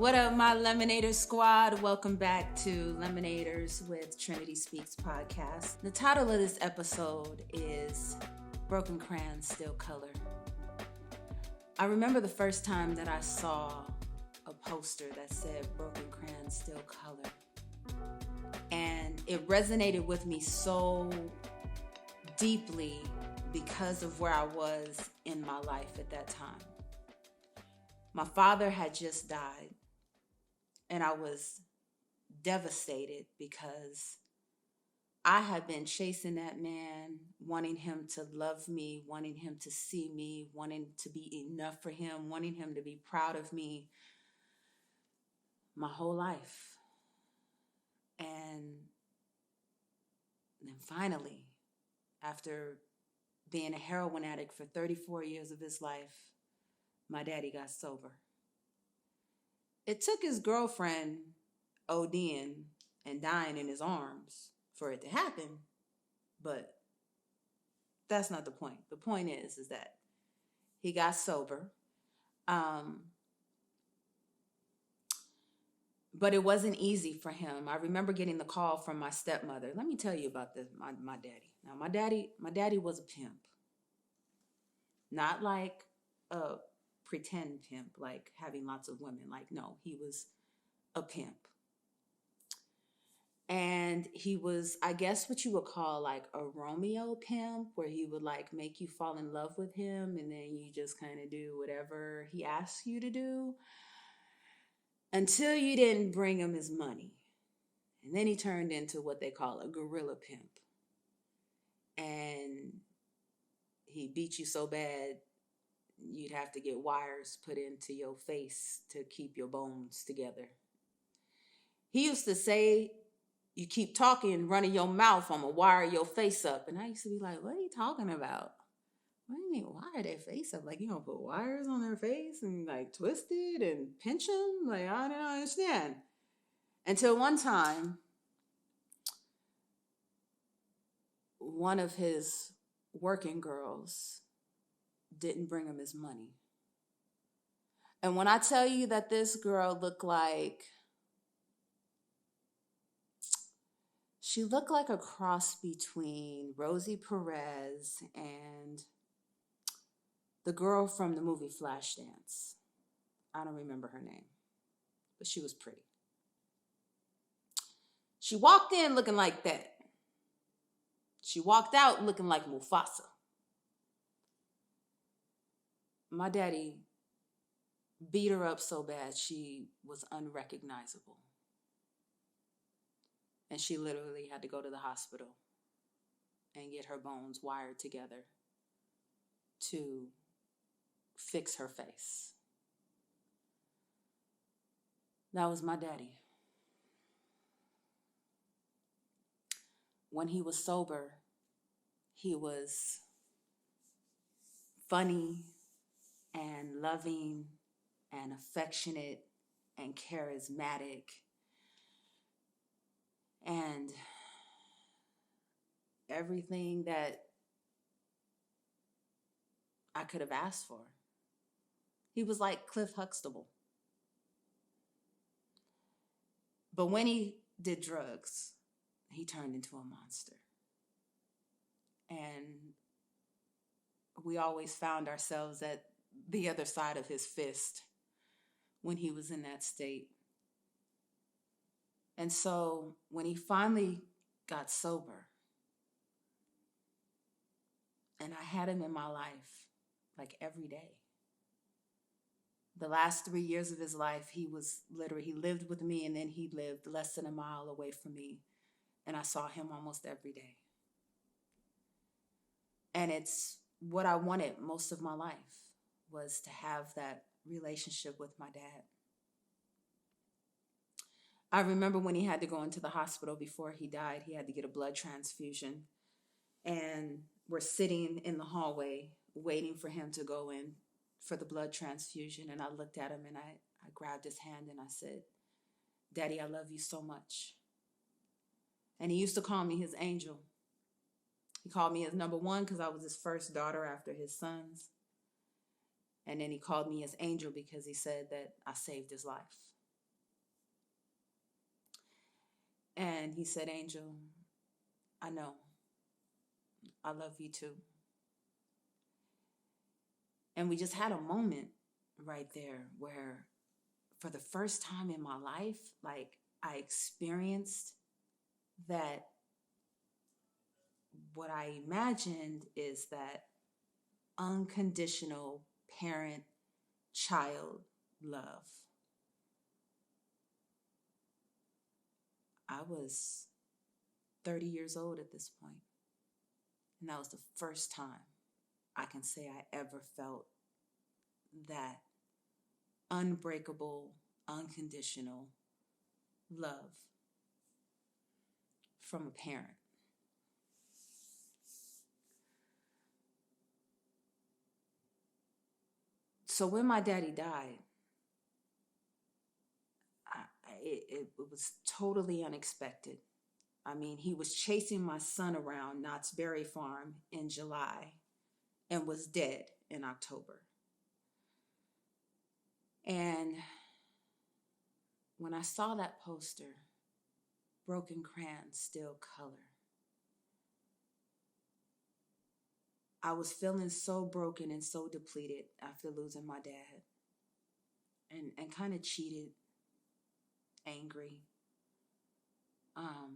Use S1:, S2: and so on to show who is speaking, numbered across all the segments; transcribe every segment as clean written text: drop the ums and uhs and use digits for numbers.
S1: What up, my Lemonnaders squad? Welcome back to Lemonnaders with Trinity Speaks podcast. The title of this episode is Broken Crayons Still Color. I remember the first time that I saw a poster that said Broken Crayons Still Color. And it resonated with me so deeply because of where I was in my life at that time. My father had just died. And I was devastated because I had been chasing that man, wanting him to love me, wanting him to see me, wanting to be enough for him, wanting him to be proud of me my whole life. And then finally, after being a heroin addict for 34 years of his life, my daddy got sober. It took his girlfriend ODing and dying in his arms for it to happen, but that's not the point. The point is that he got sober, but it wasn't easy for him. I remember getting the call from my stepmother. Let me tell you about this. My daddy. Now, my daddy was a pimp, not like a pretend pimp, like having lots of women. Like, no, he was a pimp. And he was, I guess, what you would call like a Romeo pimp, where he would like make you fall in love with him and then you just kind of do whatever he asks you to do until you didn't bring him his money. And then he turned into what they call a gorilla pimp. And he beat you so bad you'd have to get wires put into your face to keep your bones together. He used to say, you keep talking, running your mouth, I'm going to wire your face up. And I used to be like, what are you talking about? What do you mean wire their face up? Like, you going to put wires on their face and like twist it and pinch them? Like, I don't understand. Until one time, one of his working girls didn't bring him his money. And when I tell you that this girl looked like, she looked like a cross between Rosie Perez and the girl from the movie Flashdance. I don't remember her name, but she was pretty. She walked in looking like that. She walked out looking like Mufasa. My daddy beat her up so bad she was unrecognizable. And she literally had to go to the hospital and get her bones wired together to fix her face. That was my daddy. When he was sober, he was funny and loving and affectionate and charismatic and everything that I could have asked for. He was like Cliff Huxtable. But when he did drugs, he turned into a monster. And we always found ourselves at the other side of his fist when he was in that state. And so when he finally got sober, and I had him in my life like every day. The last 3 years of his life, he lived with me, and then he lived less than a mile away from me. And I saw him almost every day. And it's what I wanted most of my life, was to have that relationship with my dad. I remember when he had to go into the hospital before he died, he had to get a blood transfusion. And we're sitting in the hallway waiting for him to go in for the blood transfusion. And I looked at him and I grabbed his hand and I said, Daddy, I love you so much. And he used to call me his angel. He called me his number one because I was his first daughter after his sons. And then he called me his angel because he said that I saved his life. And he said, Angel, I know. I love you too. And we just had a moment right there where, for the first time in my life, like, I experienced that what I imagined is that unconditional parent child love. I was 30 years old at this point, and that was the first time I can say I ever felt that unbreakable, unconditional love from a parent. So when my daddy died, it was totally unexpected. I mean, he was chasing my son around Knott's Berry Farm in July and was dead in October. And when I saw that poster, Broken Crayons Still Color, I was feeling so broken and so depleted after losing my dad, and kind of cheated, angry. I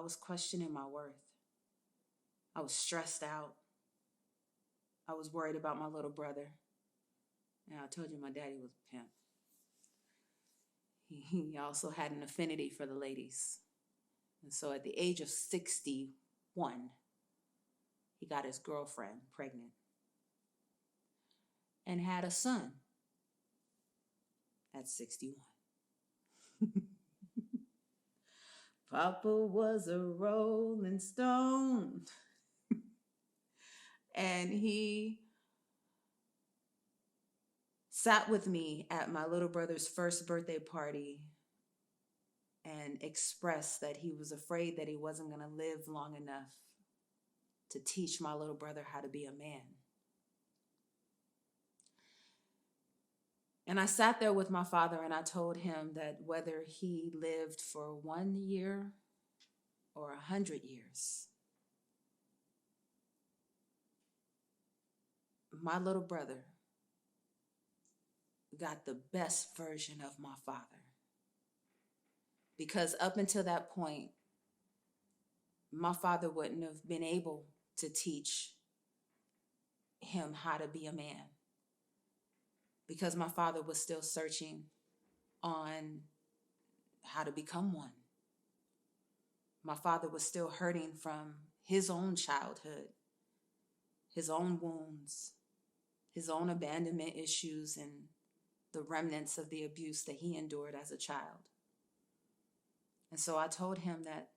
S1: was questioning my worth. I was stressed out. I was worried about my little brother. And I told you my daddy was a pimp. He also had an affinity for the ladies. And so at the age of 61, he got his girlfriend pregnant and had a son at 61. Papa was a rolling stone. And he sat with me at my little brother's first birthday party and expressed that he was afraid that he wasn't going to live long enough to teach my little brother how to be a man. And I sat there with my father and I told him that whether he lived for 1 year or 100 years, my little brother got the best version of my father. Because up until that point, my father wouldn't have been able to teach him how to be a man, because my father was still searching on how to become one. My father was still hurting from his own childhood, his own wounds, his own abandonment issues, and the remnants of the abuse that he endured as a child. And so I told him that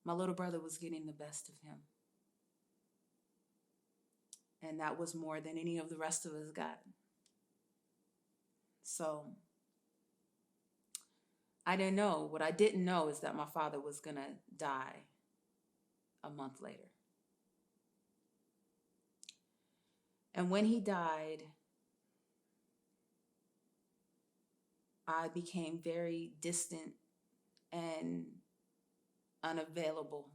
S1: my little brother was getting the best of him. And that was more than any of the rest of us got. So I didn't know. What I didn't know is that my father was going to die a month later. And when he died, I became very distant and unavailable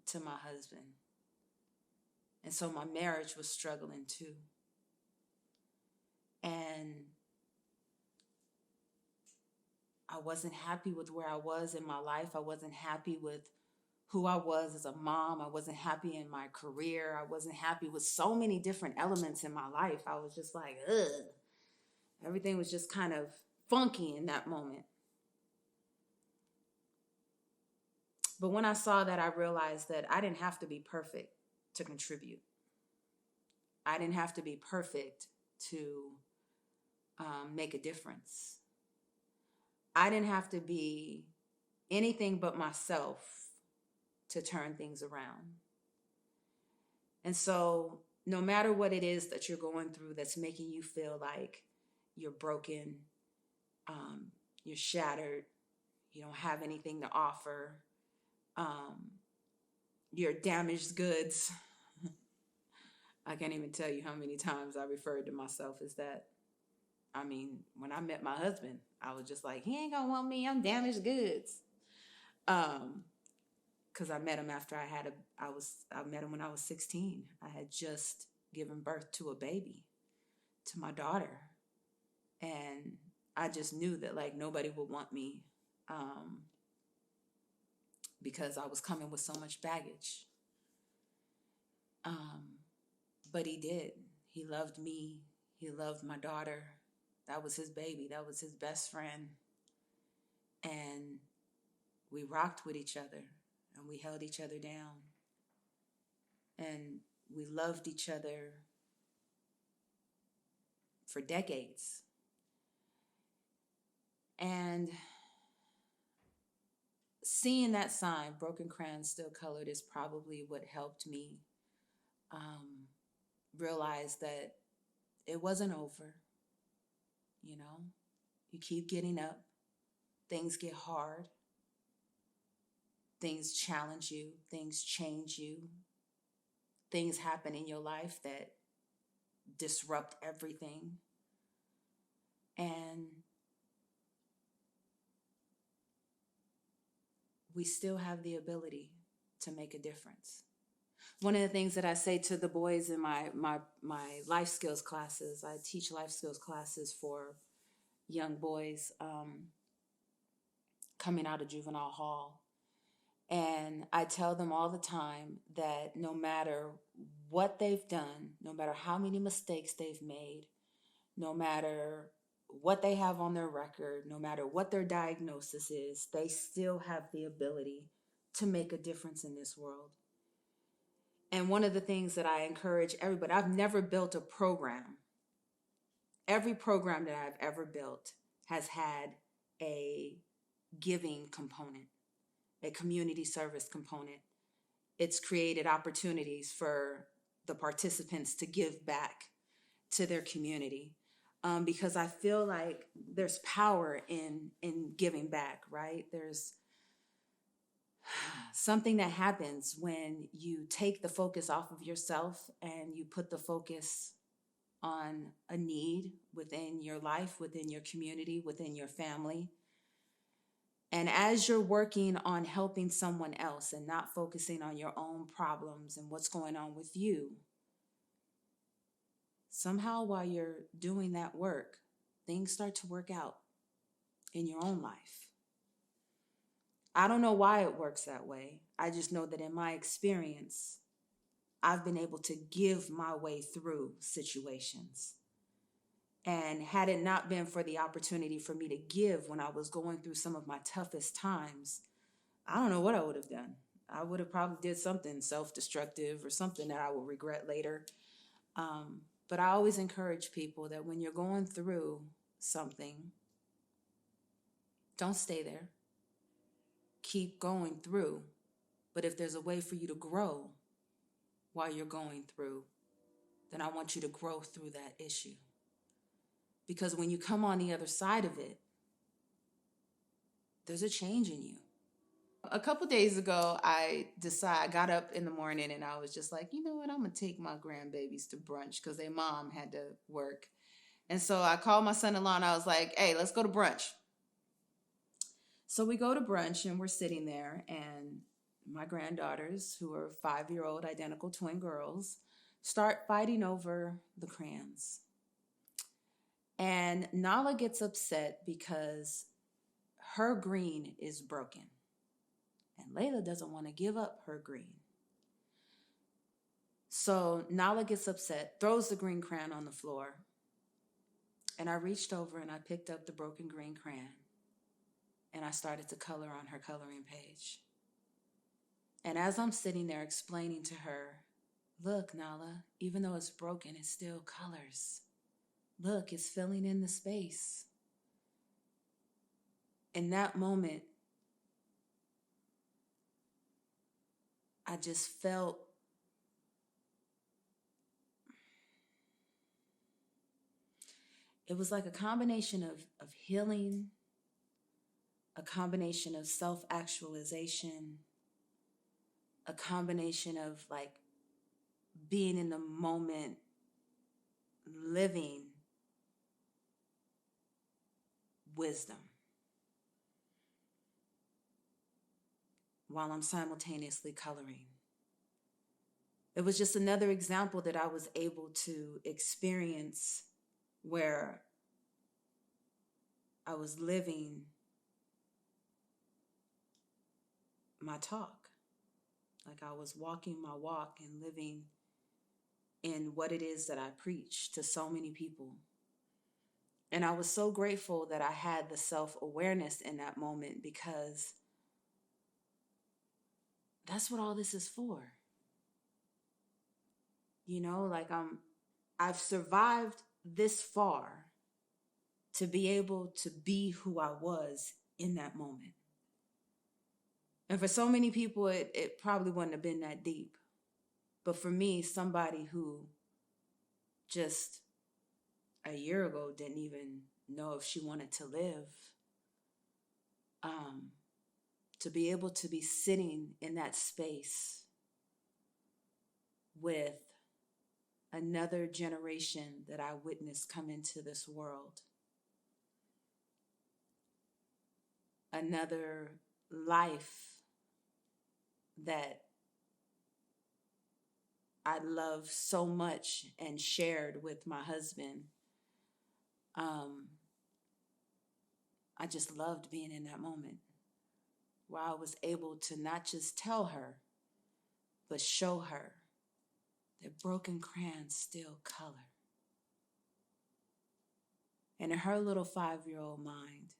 S1: to my husband. And so my marriage was struggling too. And I wasn't happy with where I was in my life. I wasn't happy with who I was as a mom. I wasn't happy in my career. I wasn't happy with so many different elements in my life. I was just like, ugh. Everything was just kind of funky in that moment. But when I saw that, I realized that I didn't have to be perfect to contribute. I didn't have to be perfect to make a difference. I didn't have to be anything but myself to turn things around. And so no matter what it is that you're going through that's making you feel like you're broken, you're shattered, you don't have anything to offer, you're damaged goods. I can't even tell you how many times I referred to myself as that. I mean, when I met my husband, I was just like, he ain't gonna want me. I'm damaged goods. Because I met him after I met him when I was 16. I had just given birth to a baby, to my daughter. And I just knew that like nobody would want me, because I was coming with so much baggage. But he did. He loved me. He loved my daughter. That was his baby. That was his best friend. And we rocked with each other and we held each other down. And we loved each other for decades. And seeing that sign, Broken Crayons Still Colored, is probably what helped me realize that it wasn't over. You know, you keep getting up, things get hard, things challenge you, things change you, things happen in your life that disrupt everything. And we still have the ability to make a difference. One of the things that I say to the boys in my life skills classes, I teach life skills classes for young boys coming out of juvenile hall. And I tell them all the time that no matter what they've done, no matter how many mistakes they've made, no matter what they have on their record, no matter what their diagnosis is, they still have the ability to make a difference in this world. And one of the things that I encourage everybody, I've never built a program. Every program that I've ever built has had a giving component, a community service component. It's created opportunities for the participants to give back to their community, because I feel like there's power in giving back, right? There's something that happens when you take the focus off of yourself and you put the focus on a need within your life, within your community, within your family. And as you're working on helping someone else and not focusing on your own problems and what's going on with you, somehow while you're doing that work, things start to work out in your own life. I don't know why it works that way. I just know that in my experience, I've been able to give my way through situations. And had it not been for the opportunity for me to give when I was going through some of my toughest times, I don't know what I would have done. I would have probably did something self-destructive or something that I will regret later. But I always encourage people that when you're going through something, don't stay there. Keep going through. But if there's a way for you to grow while you're going through, then I want you to grow through that issue. Because when you come on the other side of it, there's a change in you. A couple days ago, I got up in the morning and I was just like, you know what, I'm going to take my grandbabies to brunch because their mom had to work. And so I called my son-in-law and I was like, hey, let's go to brunch. So we go to brunch and we're sitting there, and my granddaughters, who are 5-year-old identical twin girls, start fighting over the crayons. And Nala gets upset because her green is broken. And Layla doesn't want to give up her green. So Nala gets upset, throws the green crayon on the floor. And I reached over and I picked up the broken green crayon. And I started to color on her coloring page. And as I'm sitting there explaining to her, look, Nala, even though it's broken, it still colors. Look, it's filling in the space. In that moment, I just felt it was like a combination of healing, a combination of self-actualization, a combination of like being in the moment, living wisdom while I'm simultaneously coloring. It was just another example that I was able to experience where I was living my talk. Like I was walking my walk and living in what it is that I preach to so many people. And I was so grateful that I had the self-awareness in that moment, because that's what all this is for. You know, like I've survived this far to be able to be who I was in that moment. And for so many people, it probably wouldn't have been that deep. But for me, somebody who just a year ago didn't even know if she wanted to live, to be able to be sitting in that space with another generation that I witnessed come into this world, another life that I love so much and shared with my husband. I just loved being in that moment where I was able to not just tell her, but show her that broken crayons still color. And in her little 5-year-old mind,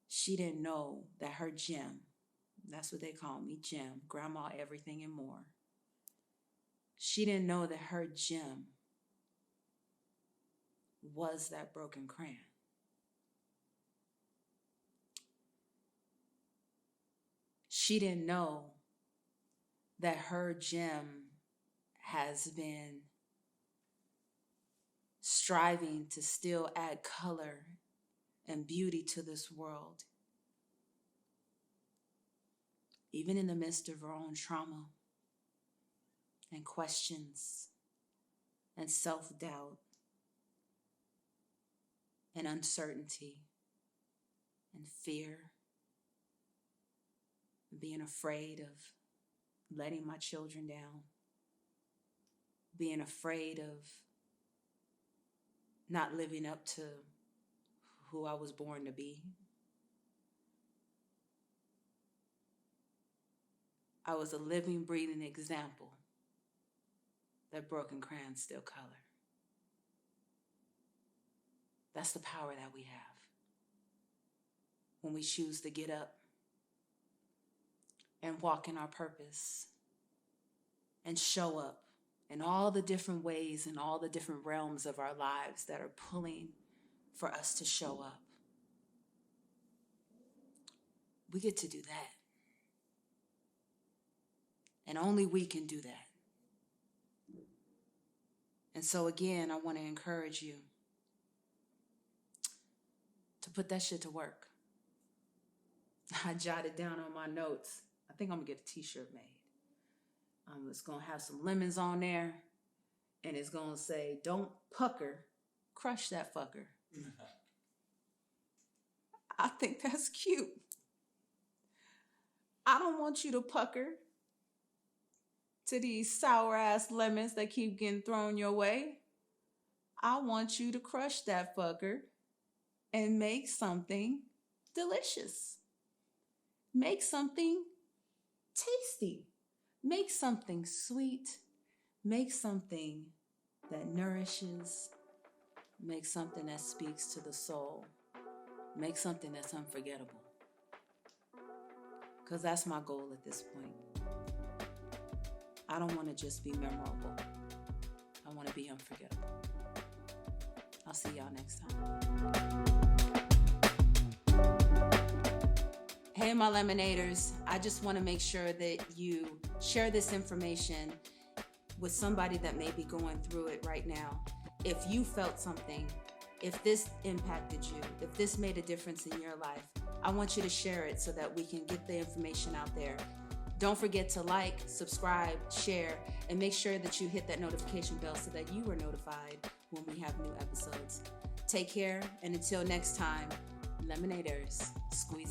S1: she didn't know that her gem, that's what they call me, gem, grandma, everything and more. She didn't know that her gem was that broken crayon. She didn't know that her gem has been striving to still add color and beauty to this world, even in the midst of her own trauma and questions and self-doubt and uncertainty and fear and being afraid of letting my children down, being afraid of not living up to who I was born to be. I was a living, breathing example that broken crayons still color. That's the power that we have when we choose to get up and walk in our purpose and show up in all the different ways and all the different realms of our lives that are pulling for us to show up. We get to do that. And only we can do that. And so again, I want to encourage you to put that shit to work. I jotted down on my notes. I think I'm going to get a t-shirt made. It's going to have some lemons on there. And it's going to say, don't pucker, crush that fucker. I think that's cute. I don't want you to pucker to these sour-ass lemons that keep getting thrown your way. I want you to crush that fucker and make something delicious. Make something tasty. Make something sweet. Make something that nourishes. Make something that speaks to the soul. Make something that's unforgettable. Because that's my goal at this point. I don't want to just be memorable. I want to be unforgettable. I'll see y'all next time. Hey, my Lemonnaders. I just want to make sure that you share this information with somebody that may be going through it right now. If you felt something, if this impacted you, if this made a difference in your life, I want you to share it so that we can get the information out there. Don't forget to like, subscribe, share, and make sure that you hit that notification bell so that you are notified when we have new episodes. Take care, and until next time, Lemonnaders, squeeze